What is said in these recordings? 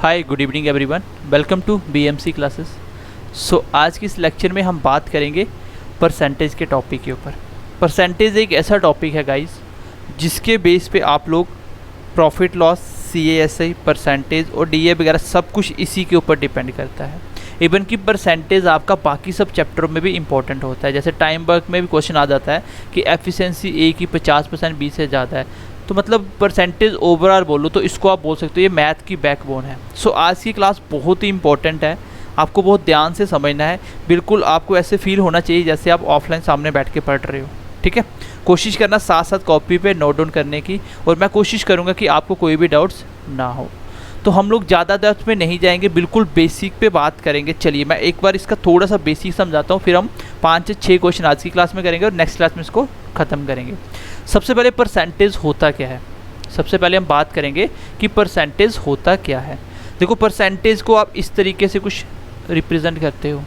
Hi good evening everyone, welcome to BMC classes. So आज की इस लेक्चर में हम बात करेंगे परसेंटेज के टॉपिक के ऊपर। परसेंटेज एक ऐसा टॉपिक है गाइस जिसके बेस पे आप लोग प्रॉफिट लॉस, सीएएसआई, परसेंटेज और डीए वगैरह सब कुछ इसी के ऊपर डिपेंड करता है। इवन कि परसेंटेज आपका बाकी सब चैप्टरों में भी इंपॉर्टेंट होता है। जैसे टाइम वर्क में भी क्वेश्चन आ जाता है कि एफिशिएंसी ए की 50% बी से ज़्यादा है, तो मतलब परसेंटेज ओवरऑल बोलो तो इसको आप बोल सकते हो ये मैथ की बैकबोन है। सो आज की क्लास बहुत ही इंपॉर्टेंट है, आपको बहुत ध्यान से समझना है। बिल्कुल आपको ऐसे फील होना चाहिए जैसे आप ऑफलाइन सामने बैठ के पढ़ रहे हो, ठीक है। कोशिश करना साथ साथ कॉपी पे नोट डाउन करने की, और मैं कोशिश करूँगा कि आपको कोई भी डाउट्स ना हो। तो हम लोग ज़्यादा डेप्थ में नहीं जाएंगे, बिल्कुल बेसिक पे बात करेंगे। चलिए मैं एक बार इसका थोड़ा सा बेसिक समझाता हूँ, फिर हम 5 से 6 क्वेश्चन आज की क्लास में करेंगे और नेक्स्ट क्लास में इसको ख़त्म करेंगे। सबसे पहले परसेंटेज होता क्या है, सबसे पहले हम बात करेंगे कि परसेंटेज होता क्या है। देखो परसेंटेज को आप इस तरीके से कुछ रिप्रेजेंट करते हो,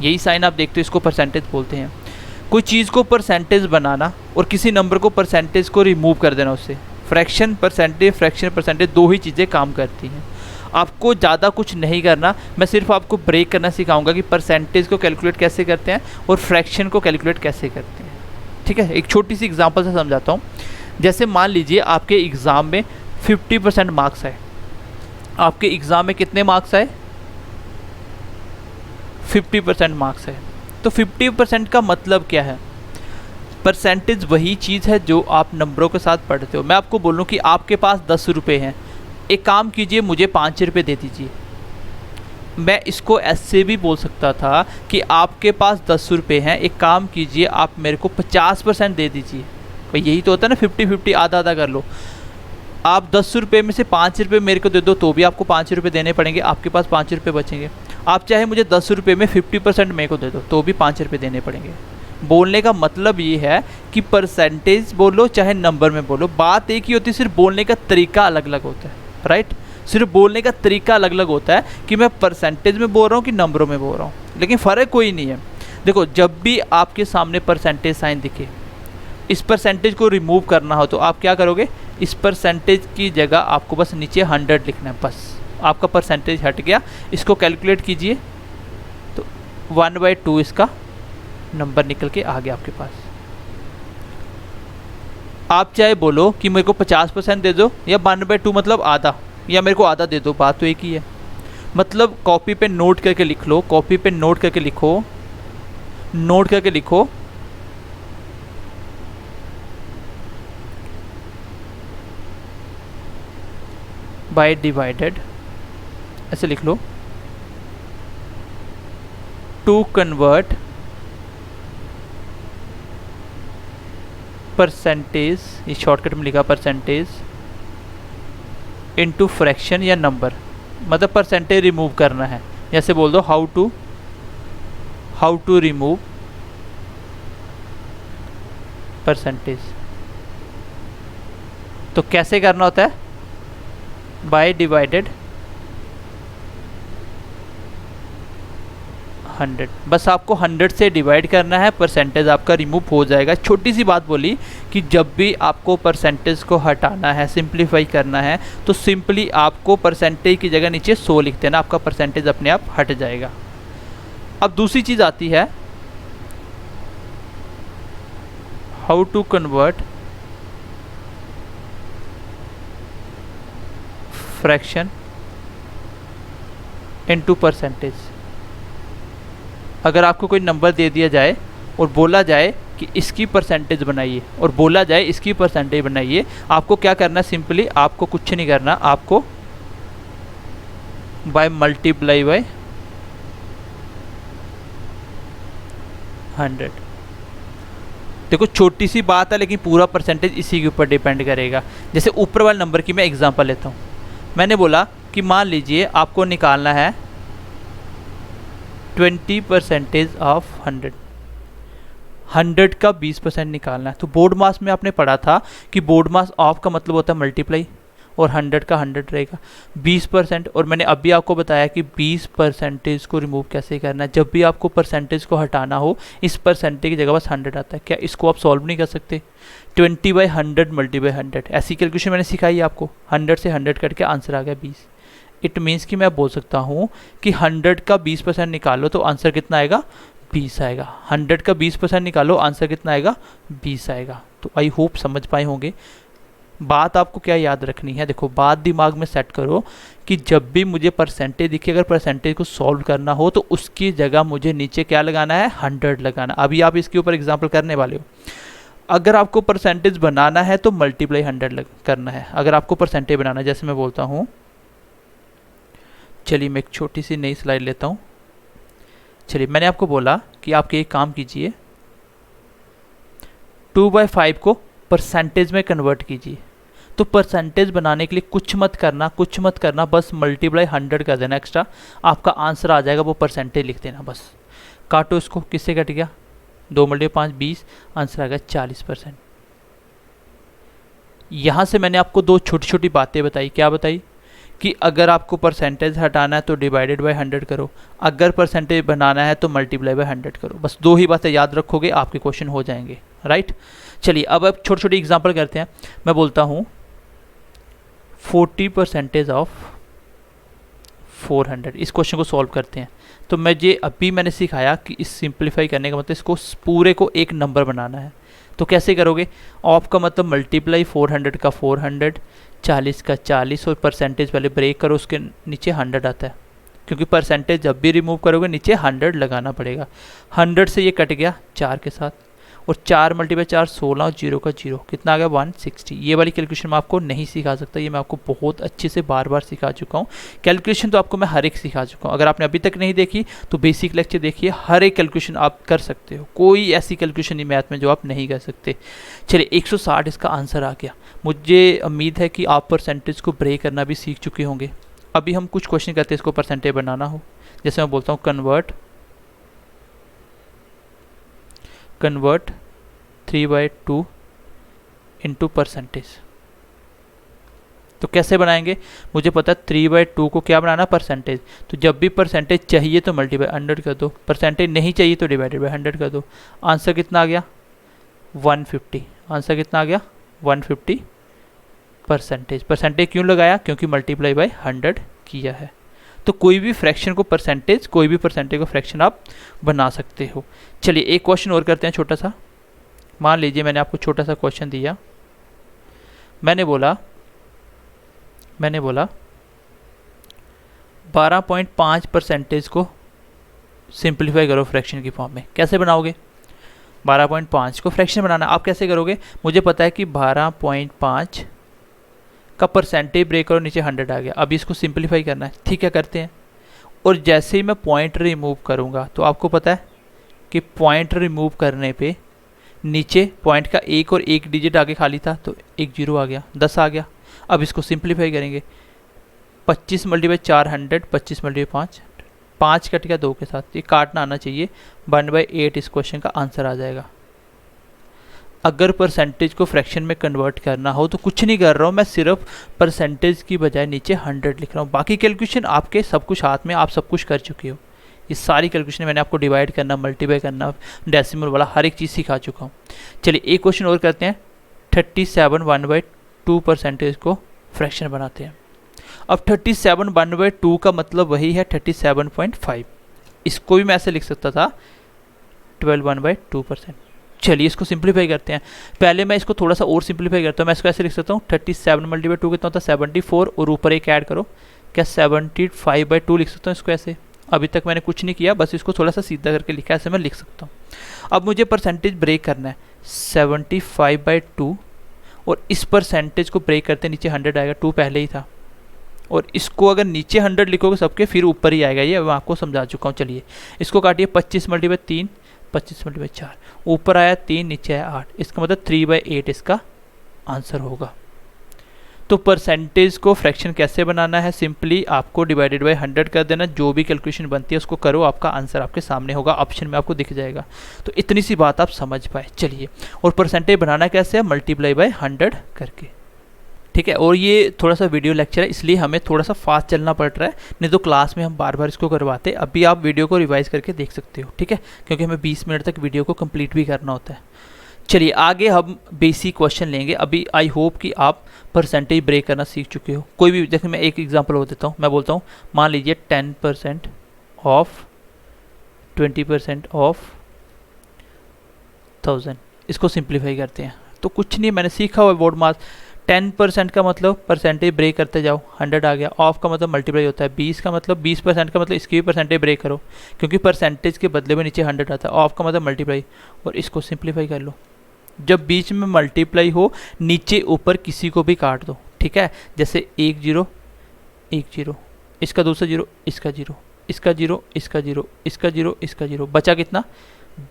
यही साइन आप देखते हो, इसको परसेंटेज बोलते हैं। कोई चीज़ को परसेंटेज बनाना और किसी नंबर को परसेंटेज को रिमूव कर देना उससे। फ्रैक्शन परसेंटेज दो ही चीज़ें काम करती हैं। आपको ज़्यादा कुछ नहीं करना, मैं सिर्फ आपको ब्रेक करना सिखाऊंगा कि परसेंटेज को कैलकुलेट कैसे करते हैं और फ्रैक्शन को कैलकुलेट कैसे करते हैं, ठीक है। एक छोटी सी एग्जांपल से समझाता हूँ। जैसे मान लीजिए आपके एग्ज़ाम में 50% मार्क्स आए। आपके एग्ज़ाम में कितने मार्क्स आए? 50% मार्क्स है। तो 50% का मतलब क्या है? परसेंटेज वही चीज़ है जो आप नंबरों के साथ पढ़ते हो। मैं आपको बोलूँ कि आपके पास 10 रुपये हैं, एक काम कीजिए मुझे 5 रुपये दे दीजिए। मैं इसको ऐसे भी बोल सकता था कि आपके पास 10 रुपये हैं, एक काम कीजिए आप मेरे को 50% दे दीजिए। भाई यही तो होता है ना, 50-50, आधा आधा कर लो। आप 10 रुपये में से 5 रुपये मेरे को दे दो तो भी आपको 5 रुपये देने पड़ेंगे, आपके पास 5 रुपये बचेंगे। आप चाहे मुझे 10 रुपये में 50% मेरे को दे दो तो भी 5 रुपये देने पड़ेंगे। बोलने का मतलब ये है कि परसेंटेज बोलो चाहे नंबर में बोलो, बात एक ही होती है, सिर्फ बोलने का तरीका अलग अलग होता है, राइट। सिर्फ बोलने का तरीका अलग अलग होता है कि मैं परसेंटेज में बोल रहा हूँ कि नंबरों में बोल रहा हूँ, लेकिन फ़र्क कोई नहीं है। देखो जब भी आपके सामने परसेंटेज साइन दिखे, इस परसेंटेज को रिमूव करना हो तो आप क्या करोगे? इस परसेंटेज की जगह आपको बस नीचे 100 लिखना है, बस आपका परसेंटेज हट गया। इसको कैलकुलेट कीजिए तो 1/2 इसका नंबर निकल के आ गया आपके पास। आप चाहे बोलो कि मेरे को 50% दे दो या 1/2 मतलब आधा, या मेरे को आधा दे दो, बात तो एक ही है। मतलब कॉपी पे नोट करके लिख लो, कॉपी पे नोट करके लिखो, नोट करके लिखो बाय डिवाइडेड, ऐसे लिख लो, टू कन्वर्ट परसेंटेज, ये शॉर्टकट में लिखा परसेंटेज, इनटू फ्रैक्शन या नंबर। मतलब परसेंटेज रिमूव करना है, जैसे बोल दो हाउ टू रिमूव परसेंटेज। तो कैसे करना होता है? बाय डिवाइडेड 100, बस आपको 100 से डिवाइड करना है, परसेंटेज आपका रिमूव हो जाएगा। छोटी सी बात बोली कि जब भी आपको परसेंटेज को हटाना है, सिंप्लीफाई करना है, तो सिंपली आपको परसेंटेज की जगह नीचे 100 लिख देना, आपका परसेंटेज अपने आप हट जाएगा। अब दूसरी चीज़ आती है how to convert fraction into percentage. अगर आपको कोई नंबर दे दिया जाए और बोला जाए कि इसकी परसेंटेज बनाइए, और बोला जाए इसकी परसेंटेज बनाइए, आपको क्या करना है? सिंपली आपको कुछ नहीं करना, आपको बाय मल्टीप्लाई बाय 100। देखो छोटी सी बात है लेकिन पूरा परसेंटेज इसी के ऊपर डिपेंड करेगा। जैसे ऊपर वाले नंबर की मैं एग्जांपल लेता हूँ। मैंने बोला कि मान लीजिए आपको निकालना है 20% ऑफ 100 का 20% निकालना है। तो बोर्ड मास में आपने पढ़ा था कि बोर्ड मास ऑफ का मतलब होता है मल्टीप्लाई, और 100 का 100 रहेगा 20%। और मैंने अभी आपको बताया कि 20% को रिमूव कैसे करना है। जब भी आपको परसेंटेज को हटाना हो, इस परसेंटेज की जगह बस 100 आता है। क्या इसको आप सॉल्व नहीं कर सकते? 20/100 × 100, ऐसी कैलकुलेशन मैंने सिखाई है आपको। 100 से 100 कट के आंसर आ गया 20। इट मीन्स कि मैं बोल सकता हूँ कि 100 का 20% निकालो तो आंसर कितना आएगा, 20 आएगा। 100 का 20% निकालो, आंसर कितना आएगा, 20 आएगा। तो आई होप समझ पाए होंगे। बात आपको क्या याद रखनी है, देखो बात दिमाग में सेट करो कि जब भी मुझे परसेंटेज दिखे, अगर परसेंटेज को सॉल्व करना हो तो उसकी जगह मुझे नीचे क्या लगाना है, 100 लगाना। अभी आप इसके ऊपर एग्जाम्पल करने वाले हो। अगर आपको परसेंटेज बनाना है तो मल्टीप्लाई 100 करना है। अगर आपको परसेंटेज बनाना है, जैसे मैं बोलता हूँ, चलिए मैं एक छोटी सी नई स्लाइड लेता हूँ। चलिए मैंने आपको बोला कि आप एक काम कीजिए, 2/5 को परसेंटेज में कन्वर्ट कीजिए। तो परसेंटेज बनाने के लिए कुछ मत करना, बस मल्टीप्लाई 100 कर देना एक्स्ट्रा, आपका आंसर आ जाएगा, वो परसेंटेज लिख देना बस। काटो इसको, किससे कट गया, 2 × 5 20, आंसर आ गया 40%। यहाँ से मैंने आपको दो छोटी छोटी बातें बताई। क्या बताई कि अगर आपको परसेंटेज हटाना है तो डिवाइडेड बाय 100 करो, अगर परसेंटेज बनाना है तो मल्टीप्लाई बाय 100 करो। बस दो ही बातें याद रखोगे, आपके क्वेश्चन हो जाएंगे, राइट। चलिए अब छोटी छोटी एग्जांपल करते हैं। मैं बोलता हूँ 40% ऑफ 400, इस क्वेश्चन को सॉल्व करते हैं। तो मैंने सिखाया कि इस सिंप्लीफाई करने का मतलब इसको पूरे को एक नंबर बनाना है। तो कैसे करोगे, ऑफ का मतलब मल्टीप्लाई 400 का 400, 40 का 40, और परसेंटेज पहले ब्रेक करो, उसके नीचे 100 आता है, क्योंकि परसेंटेज जब भी रिमूव करोगे नीचे 100 लगाना पड़ेगा। 100 से ये कट गया 4 के साथ, और 4 × 4 16, और 0 का 0, कितना आ गया 160। ये वाली कैलकुलेशन मैं आपको नहीं सिखा सकता, ये मैं आपको बहुत अच्छे से बार बार सिखा चुका हूँ। कैलकुलेशन तो आपको मैं हर एक सिखा चुका हूँ। अगर आपने अभी तक नहीं देखी तो बेसिक लेक्चर देखिए, हर एक कैलकुलेशन आप कर सकते हो, कोई ऐसी कैलकुलेशन नहीं मैथ में जो आप नहीं कर सकते। चलिए 160 इसका आंसर आ गया। मुझे उम्मीद है कि आप परसेंटेज को ब्रेक करना भी सीख चुके होंगे। अभी हम कुछ क्वेश्चन करते हैं इसको परसेंटेज बनाना हो। जैसे मैं बोलता हूँ कन्वर्ट 3/2 इंटू परसेंटेज। तो कैसे बनाएंगे, मुझे पता है 3/2 को क्या बनाना, परसेंटेज। तो जब भी परसेंटेज चाहिए तो मल्टीप्लाई 100 कर दो, परसेंटेज नहीं चाहिए तो डिवाइडेड बाय 100 कर दो। आंसर कितना आ गया 150। आंसर कितना आ गया 150 परसेंटेज। परसेंटेज क्यों लगाया, क्योंकि मल्टीप्लाई बाय 100 किया है। तो कोई भी फ्रैक्शन को परसेंटेज, कोई भी परसेंटेज को फ्रैक्शन आप बना सकते हो। चलिए एक क्वेश्चन और करते हैं छोटा सा। मान लीजिए मैंने आपको छोटा सा क्वेश्चन दिया, मैंने बोला 12.5% को सिंप्लीफाई करो फ्रैक्शन की फॉर्म में। कैसे बनाओगे, 12.5 को फ्रैक्शन बनाना, आप कैसे करोगे, मुझे पता है कि 12.5 का परसेंटेज ब्रेक करो, नीचे 100 आ गया। अभी इसको सिंप्लीफाई करना है, ठीक है करते हैं। और जैसे ही मैं पॉइंट रिमूव करूँगा तो आपको पता है कि पॉइंट रिमूव करने पे नीचे पॉइंट का एक और एक डिजिट आगे खाली था, तो एक 0 आ गया, 10 आ गया। अब इसको सिंप्लीफाई करेंगे, 25 × 4 100, 25 × 5 5 कट गया 2 के साथ, ये काटना आना चाहिए, 1/8 इस क्वेश्चन का आंसर आ जाएगा। अगर परसेंटेज को फ्रैक्शन में कन्वर्ट करना हो तो कुछ नहीं कर रहा हूँ मैं, सिर्फ परसेंटेज की बजाय नीचे 100 लिख रहा हूँ। बाकी कैलकुलेशन आपके सब कुछ हाथ में, आप सब कुछ कर चुके हो। ये सारी कैलकुलेशन मैंने आपको डिवाइड करना, मल्टीप्लाई करना, डेसिमल वाला हर एक चीज़ सिखा चुका हूँ। चलिए एक क्वेश्चन और करते हैं। 37 1/2 परसेंटेज को फ्रैक्शन बनाते हैं। अब 37 1/2 का मतलब वही है 37.5। इसको भी मैं ऐसे लिख सकता था 12 1/2%। चलिए इसको सिंप्लीफाई करते हैं। पहले मैं इसको थोड़ा सा और सिंप्लीफाई करता हूँ। मैं इसको ऐसे लिख सकता हूँ 37 × 2 कितना होता है 74, और ऊपर एक ऐड करो, क्या 75/2 लिख सकता हूँ इसको ऐसे। अभी तक मैंने कुछ नहीं किया, बस इसको थोड़ा सा सीधा करके लिखा है, ऐसे मैं लिख सकता हूँ। अब मुझे परसेंटेज ब्रेक करना है 75/2, और इस परसेंटेज को ब्रेक करते नीचे 100 आएगा, 2 पहले ही था, और इसको अगर नीचे 100 लिखोगे सबके फिर ऊपर ही आएगा। ये मैं आपको समझा चुका हूँ। चलिए इसको काटिए, 25 × 3 25 × 4, ऊपर आया 3 नीचे आया 8, इसका मतलब 3/8 इसका आंसर होगा। तो परसेंटेज को फ्रैक्शन कैसे बनाना है, सिंपली आपको डिवाइडेड बाय 100 कर देना, जो भी कैलकुलेशन बनती है उसको करो, आपका आंसर आपके सामने होगा, ऑप्शन में आपको दिख जाएगा। तो इतनी सी बात आप समझ पाए। चलिए, और परसेंटेज बनाना कैसे है, मल्टीप्लाई बाय 100 करके, ठीक है। और ये थोड़ा सा वीडियो लेक्चर है, इसलिए हमें थोड़ा सा फास्ट चलना पड़ रहा है, नहीं तो क्लास में हम बार बार इसको करवाते। अभी आप वीडियो को रिवाइज करके देख सकते हो, ठीक है, क्योंकि हमें 20 मिनट तक वीडियो को कंप्लीट भी करना होता है। चलिए आगे हम बेसिक क्वेश्चन लेंगे। अभी आई होप कि आप परसेंटेज ब्रेक करना सीख चुके हो। कोई भी, देखिए मैं एक एग्जांपल और देता हूँ। मैं बोलता हूँ मान लीजिए 10% ऑफ 20% ऑफ 1000, इसको सिंप्लीफाई करते हैं। तो कुछ नहीं, मैंने सीखा हुआ बोर्ड मास। 10% का मतलब परसेंटेज ब्रेक करते जाओ, 100 आ गया। ऑफ का मतलब मल्टीप्लाई होता है, 20 का मतलब 20% का मतलब इसकी भी परसेंटेज ब्रेक करो, क्योंकि परसेंटेज के बदले में नीचे 100 आता है। ऑफ का मतलब मल्टीप्लाई, और इसको सिंप्लीफाई कर लो। जब बीच में मल्टीप्लाई हो, नीचे ऊपर किसी को भी काट दो, ठीक है। जैसे 1 0 1 0, इसका दूसरा 0, इसका 0, इसका 0, इसका 0, इसका 0, इसका 0, बचा कितना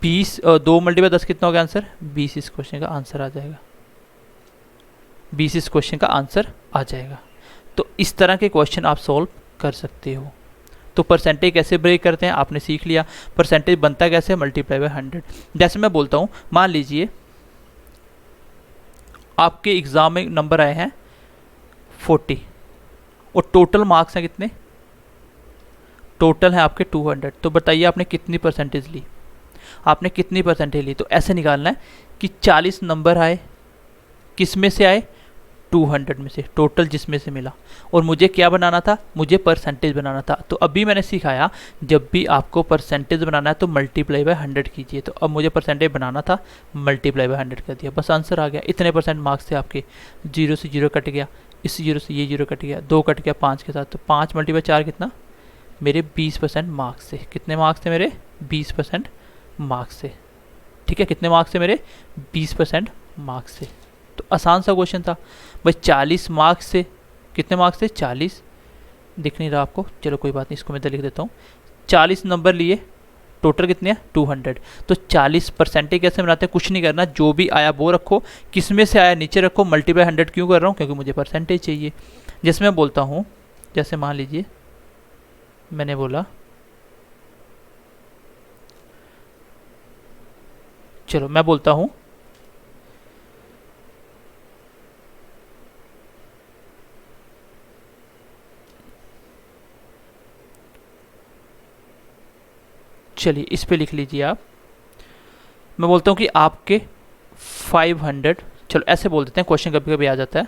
20। 2 मल्टीप्लाई 10 कितना हो गया आंसर? 20 इस क्वेश्चन का आंसर आ जाएगा। 20 इस क्वेश्चन का आंसर आ जाएगा। तो इस तरह के क्वेश्चन आप सॉल्व कर सकते हो। तो परसेंटेज कैसे ब्रेक करते हैं आपने सीख लिया। परसेंटेज बनता कैसे? Multiply by 100। जैसे मैं बोलता हूँ, मान लीजिए आपके एग्जाम में नंबर आए हैं 40 और टोटल मार्क्स हैं कितने? टोटल है आपके 200। तो बताइए आपने कितनी परसेंटेज ली? आपने कितनी परसेंटेज ली? तो ऐसे निकालना है कि 40 नंबर आए, किस में से आए? 200 में से, टोटल जिसमें से मिला। और मुझे क्या बनाना था? मुझे परसेंटेज बनाना था। तो अभी मैंने सिखाया, जब भी आपको परसेंटेज बनाना है तो मल्टीप्लाई बाय 100 कीजिए। तो अब मुझे परसेंटेज बनाना था, मल्टीप्लाई बाय 100 कर दिया, बस आंसर आ गया। इतने परसेंट मार्क्स थे आपके। 0 से 0 कट गया, इस 0 से ये 0 कट गया, 2 कट गया 5 के साथ। तो 5 मल्टीप्लाई 4 कितना? मेरे 20% मार्क्स थे। कितने मार्क्स थे मेरे? 20% मार्क्स थे। ठीक है, कितने मार्क्स थे मेरे? 20% मार्क्स थे। तो आसान सा क्वेश्चन था भाई। 40 मार्क्स से कितने मार्क्स थे? 40। दिख नहीं रहा आपको, चलो कोई बात नहीं, इसको मैं इधर लिख देता हूँ। 40 नंबर लिए, टोटल कितने हैं? 200। तो 40 परसेंटेज कैसे बनाते हैं? कुछ नहीं करना, जो भी आया वो रखो, किस में से आया नीचे रखो, मल्टीप्लाई 100 क्यों कर रहा हूँ? क्योंकि मुझे परसेंटेज चाहिए। जैसे मैं बोलता हूँ, जैसे मान लीजिए मैंने बोला, चलो मैं बोलता हूँ चलिए इस पे लिख लीजिए आप। मैं बोलता हूँ कि आपके 500, चलो ऐसे बोल देते हैं, क्वेश्चन कभी कभी आ जाता है।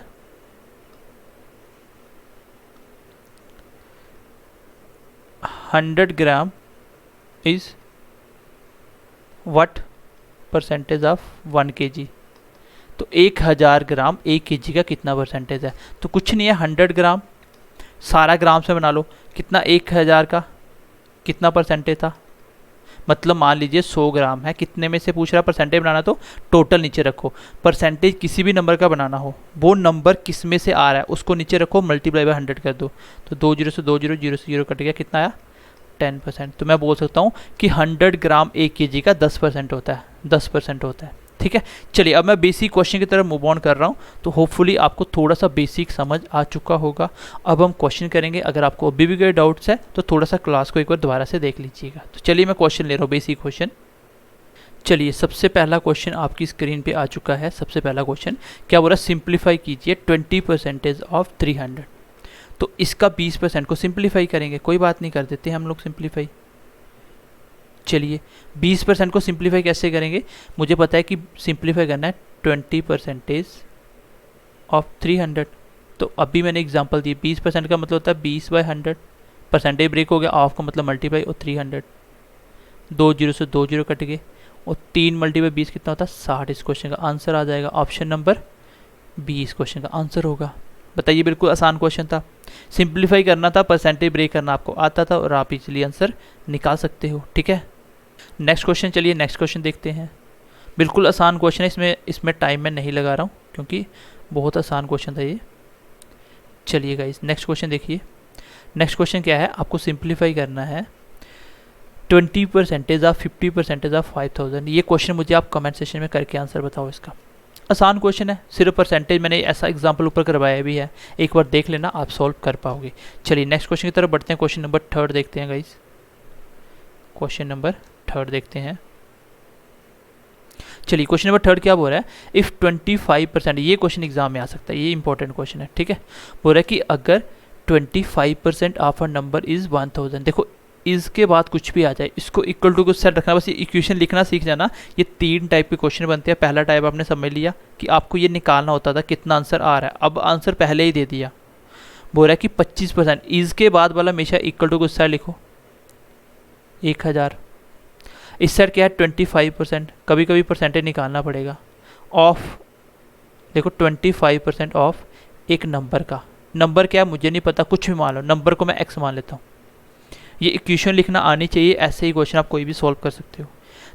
$100 is what percentage of 1 kg। तो 1000 ग्राम 1 kg का कितना परसेंटेज है? तो कुछ नहीं है, 100 ग्राम, सारा ग्राम से बना लो। कितना 1000 का कितना परसेंटेज था? मतलब मान लीजिए 100 ग्राम है, कितने में से पूछ रहा परसेंटेज बनाना? तो टोटल नीचे रखो। परसेंटेज किसी भी नंबर का बनाना हो, वो नंबर किस में से आ रहा है उसको नीचे रखो, मल्टीप्लाई बाय 100 कर दो। तो 2 0 से 2 0, 0 से 0 कट गया, कितना आया? 10%। तो मैं बोल सकता हूँ कि 100 ग्राम 1 kg का 10% होता है, 10% होता है। ठीक है, चलिए अब मैं बेसिक क्वेश्चन की तरफ मूव ऑन कर रहा हूँ। तो होपफुली आपको थोड़ा सा बेसिक समझ आ चुका होगा। अब हम क्वेश्चन करेंगे। अगर आपको अभी भी कोई डाउट्स है तो थोड़ा सा क्लास को एक बार दोबारा से देख लीजिएगा। तो चलिए मैं क्वेश्चन ले रहा हूँ, बेसिक क्वेश्चन। चलिए सबसे पहला क्वेश्चन आपकी स्क्रीन पे आ चुका है। सबसे पहला क्वेश्चन क्या बोल रहा है? सिंप्लीफाई कीजिए 20% ऑफ 300। तो इसका 20% को सिंप्लीफाई करेंगे, कोई बात नहीं, कर देते हैं हम लोग सिंप्लीफाई। चलिए 20% को सिंप्लीफाई कैसे करेंगे? मुझे पता है कि सिंप्लीफाई करना है 20% ऑफ 300। तो अभी मैंने एग्जांपल दी, 20% का मतलब होता है 20/100। परसेंटेज ब्रेक हो गया, ऑफ का मतलब मल्टीप्लाई और 300। 2 0 से 2 0 कट गए, और 3 मल्टीप्लाई 20 कितना होता है? 60। इस क्वेश्चन का आंसर आ जाएगा ऑप्शन नंबर बी, इस क्वेश्चन का आंसर होगा। बताइए, बिल्कुल आसान क्वेश्चन था। सिंप्लीफाई करना था, परसेंटेज ब्रेक करना आपको आता था, और आप इजीली आंसर निकाल सकते हो। ठीक है, नेक्स्ट क्वेश्चन। चलिए नेक्स्ट क्वेश्चन देखते हैं। बिल्कुल आसान क्वेश्चन है, इसमें टाइम मैं नहीं लगा रहा हूँ क्योंकि बहुत आसान क्वेश्चन था ये। चलिए गाइस नेक्स्ट क्वेश्चन देखिए। नेक्स्ट क्वेश्चन क्या है? आपको सिंप्लीफाई करना है 20% ऑफ 50% ऑफ 5000। ये क्वेश्चन मुझे आप कमेंट सेक्शन में करके आंसर बताओ इसका। आसान क्वेश्चन है, सिर्फ परसेंटेज मैंने ऐसा एग्जाम्पल ऊपर करवाया भी है, एक बार देख लेना, आप सॉल्व कर पाओगे। चलिए नेक्स्ट क्वेश्चन की तरफ बढ़ते हैं। क्वेश्चन नंबर 3 देखते हैं गाइस। क्वेश्चन नंबर 3 देखते हैं। चलिए क्वेश्चन नंबर 3 क्या बोल रहा है? इफ़ 25%, ये क्वेश्चन एग्जाम में आ सकता है, ये इंपॉर्टेंट क्वेश्चन है। ठीक है, बोल रहा है कि अगर 25% ऑफ अ नंबर इज़ 1000। देखो इज के बाद कुछ भी आ जाए इसको इक्वल टू को सेट रखना, बस ये इक्वेशन लिखना सीख जाना। ये 3 टाइप के क्वेश्चन बनते हैं। पहला टाइप आपने समझ लिया कि आपको ये निकालना होता था कितना आंसर आ रहा है, अब आंसर पहले ही दे दिया। बोल रहा है कि 25%, इज के बाद वाला हमेशा इक्वल टू को सेट लिखो 1000। इस साइड क्या है 25%, कभी कभी परसेंटेज निकालना पड़ेगा। ऑफ देखो 25% ऑफ एक नंबर का, नंबर क्या है मुझे नहीं पता, कुछ भी मान लो, नंबर को मैं एक्स मान लेता हूँ। ये इक्वेशन लिखना आनी चाहिए, ऐसे ही क्वेश्चन आप कोई भी सॉल्व कर सकते हो।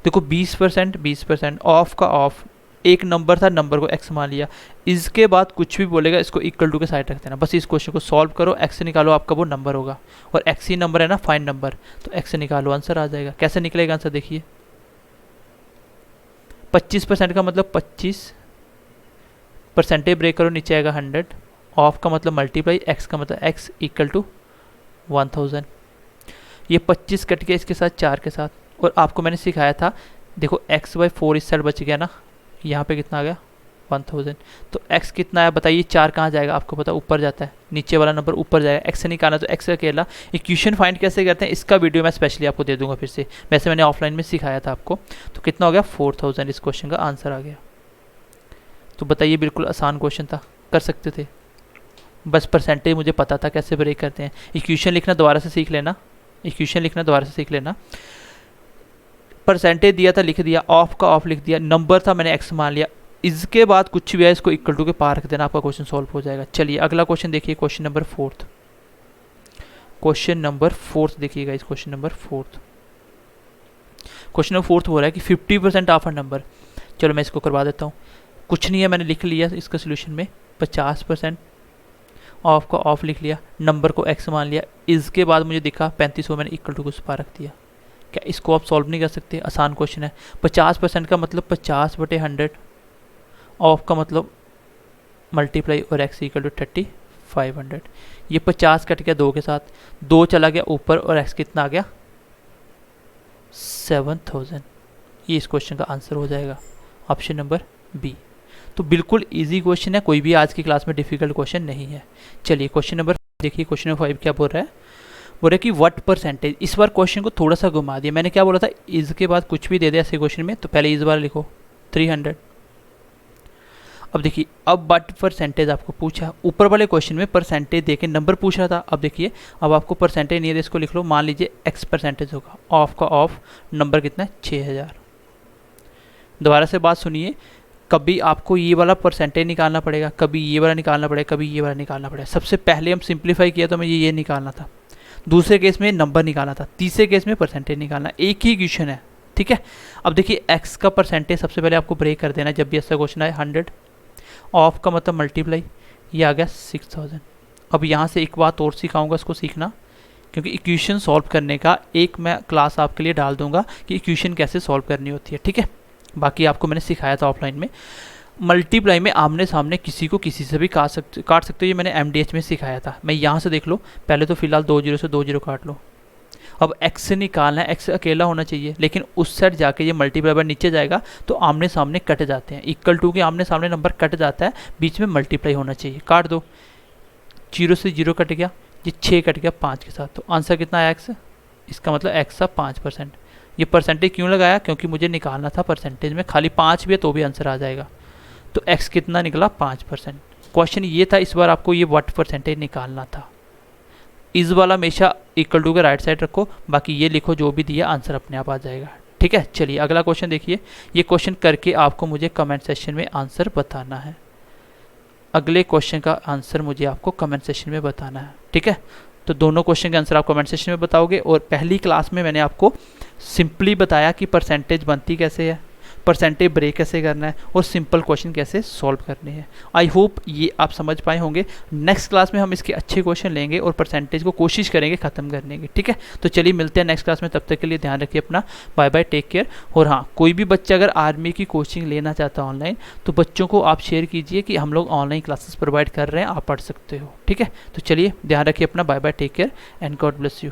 देखो 20% ऑफ का ऑफ, एक नंबर था, नंबर को एक्स मान लिया, इसके बाद कुछ भी बोलेगा इसको इक्वल टू के साइड रख देना। बस इस क्वेश्चन को सॉल्व करो, एक्स से निकालो, आपका वो नंबर होगा, और एक्स ही नंबर है ना, फाइन नंबर, तो एक्स से निकालो, आंसर आ जाएगा। कैसे निकलेगा आंसर देखिए, 25% का मतलब 25, परसेंटेज ब्रेक करो, नीचे आएगा 100, ऑफ का मतलब मल्टीप्लाई, एक्स का मतलब एक्स इक्वल टू 1000। ये 25 कट गया इसके साथ 4 के साथ, और आपको मैंने सिखाया था देखो x/4 इस साइड बच गया ना, यहाँ पे कितना आ गया 1000। तो x कितना है बताइए, 4 कहाँ जाएगा आपको पता, ऊपर जाता है, नीचे वाला नंबर ऊपर जाएगा। x से निकालना तो x अकेला। इक्वेशन फाइंड कैसे करते हैं इसका वीडियो मैं स्पेशली आपको दे दूंगा फिर से, वैसे मैंने ऑफलाइन में सिखाया था आपको। तो कितना हो गया 4000, इस क्वेश्चन का आंसर आ गया। तो बताइए बिल्कुल आसान क्वेश्चन था, कर सकते थे, बस परसेंटेज मुझे पता था कैसे ब्रेक करते हैं। इक्वेशन लिखना दोबारा से सीख लेना, इक्वेशन लिखना दोबारा से सीख लेना। परसेंटेज दिया था लिख दिया, ऑफ का ऑफ लिख दिया, नंबर था मैंने एक्स मान लिया, इसके बाद कुछ भी है इसको इक्वल टू के पार रख देना, आपका क्वेश्चन सॉल्व हो जाएगा। चलिए अगला क्वेश्चन देखिए, क्वेश्चन नंबर 4। क्वेश्चन नंबर 4 देखिएगा, इस क्वेश्चन नंबर 4, क्वेश्चन नंबर 4 हो रहा है कि 50% ऑफ अ नंबर। चलो मैं इसको करवा देता हूँ, कुछ नहीं है, मैंने लिख लिया इसका सोल्यूशन में 50% ऑफ का ऑफ लिख लिया, नंबर को एक्स मान लिया, इसके बाद मुझे दिखा 3500, मैंने इक्वल टू को उस पार रख दिया। क्या इसको आप सॉल्व नहीं कर सकते, आसान क्वेश्चन है। 50% का मतलब 50/100, ऑफ का मतलब मल्टीप्लाई और एक्स इक्वल टू 3500। ये 50 कट गया 2 के साथ, 2 चला गया ऊपर, और एक्स कितना आ गया 7000। ये इस क्वेश्चन का आंसर हो जाएगा, ऑप्शन नंबर बी। तो बिल्कुल इजी क्वेश्चन है, कोई भी आज की क्लास में डिफिकल्ट क्वेश्चन नहीं है। चलिए क्वेश्चन नंबर देखिए, क्वेश्चन नंबर 5 क्या बोल रहा है, बोल रहा है कि व्हाट परसेंटेज। इस बार क्वेश्चन को थोड़ा सा घुमा दिया, मैंने क्या बोला था इज के बाद कुछ भी दे दिया ऐसे क्वेश्चन में, तो पहले इस बार लिखो 300। अब देखिए, अब व्हाट परसेंटेज आपको पूछा, ऊपर वाले क्वेश्चन में परसेंटेज देके नंबर पूछ रहा था, अब देखिए अब आपको परसेंटेज नहीं है, इसको लिख लो, मान लीजिए एक्स परसेंटेज होगा, ऑफ का ऑफ, नंबर कितना है 6000। दोबारा से बात सुनिए, कभी आपको ये वाला परसेंटेज निकालना पड़ेगा, कभी ये वाला निकालना पड़ेगा, कभी ये वाला निकालना पड़ेगा। सबसे पहले हम सिंप्लीफाई किया तो हमें ये निकालना था, दूसरे केस में नंबर निकालना था, तीसरे केस में परसेंटेज निकालना, एक ही इक्वेशन है, ठीक है। अब देखिए एक्स का परसेंटेज सबसे पहले आपको ब्रेक कर देना जब भी ऐसा क्वेश्चन आए, 100, ऑफ का मतलब मल्टीप्लाई, ये आ गया 6000। अब यहाँ से एक बात और सिखाऊंगा, इसको सीखना, क्योंकि इक्वेशन सॉल्व करने का एक मैं क्लास आपके लिए डाल दूंगा कि इक्वेशन कैसे सॉल्व करनी होती है, ठीक है। बाकी आपको मैंने सिखाया था ऑफलाइन में। मल्टीप्लाई में आमने सामने किसी को किसी से भी काट सकते हो, ये मैंने MDH में सिखाया था। मैं यहाँ से देख लो, पहले तो फिलहाल 2 0 से 2 0 काट लो। अब x से निकालना है, x अकेला होना चाहिए, लेकिन उस साइड जाके ये मल्टीप्लाई पर नीचे जाएगा तो आमने सामने कट जाते हैं, इक्वल टू के आमने सामने नंबर कट जाता है, बीच में मल्टीप्लाई होना चाहिए, काट दो, 0 से 0 कट गया, ये 6 कट गया 5 के साथ, तो आंसर कितना आया x, इसका मतलब x था 5%। ये परसेंटेज क्यों लगाया, क्योंकि मुझे निकालना था परसेंटेज में, खाली 5 भी है तो भी आंसर आ जाएगा। तो x कितना निकला 5%। क्वेश्चन ये था, इस बार आपको ये व्हाट परसेंटेज निकालना था। इस वाला हमेशा इक्वल टू के राइट साइड रखो, बाकी ये लिखो जो भी दिया, आंसर अपने आप आ जाएगा, ठीक है। चलिए अगला क्वेश्चन देखिए, ये क्वेश्चन करके आपको मुझे कमेंट सेक्शन में आंसर बताना है। अगले क्वेश्चन का आंसर मुझे आपको कमेंट सेक्शन में बताना है, ठीक है। तो दोनों क्वेश्चन के आंसर आप कमेंट सेक्शन में बताओगे, और पहली क्लास में मैंने आपको सिंपली बताया कि परसेंटेज बनती कैसे है, परसेंटेज ब्रेक कैसे करना है, और सिंपल क्वेश्चन कैसे सॉल्व करने हैं। आई होप ये आप समझ पाए होंगे। नेक्स्ट क्लास में हम इसके अच्छे क्वेश्चन लेंगे और परसेंटेज को कोशिश करेंगे ख़त्म करने की, ठीक है। तो चलिए मिलते हैं नेक्स्ट क्लास में, तब तक के लिए ध्यान रखिए अपना, बाय बाय, टेक केयर। और हाँ, कोई भी बच्चा अगर आर्मी की कोचिंग लेना चाहता है ऑनलाइन, तो बच्चों को आप शेयर कीजिए कि हम लोग ऑनलाइन क्लासेस प्रोवाइड कर रहे हैं, आप पढ़ सकते हो, ठीक है। तो चलिए ध्यान रखिए अपना, bye bye, take care and God bless you.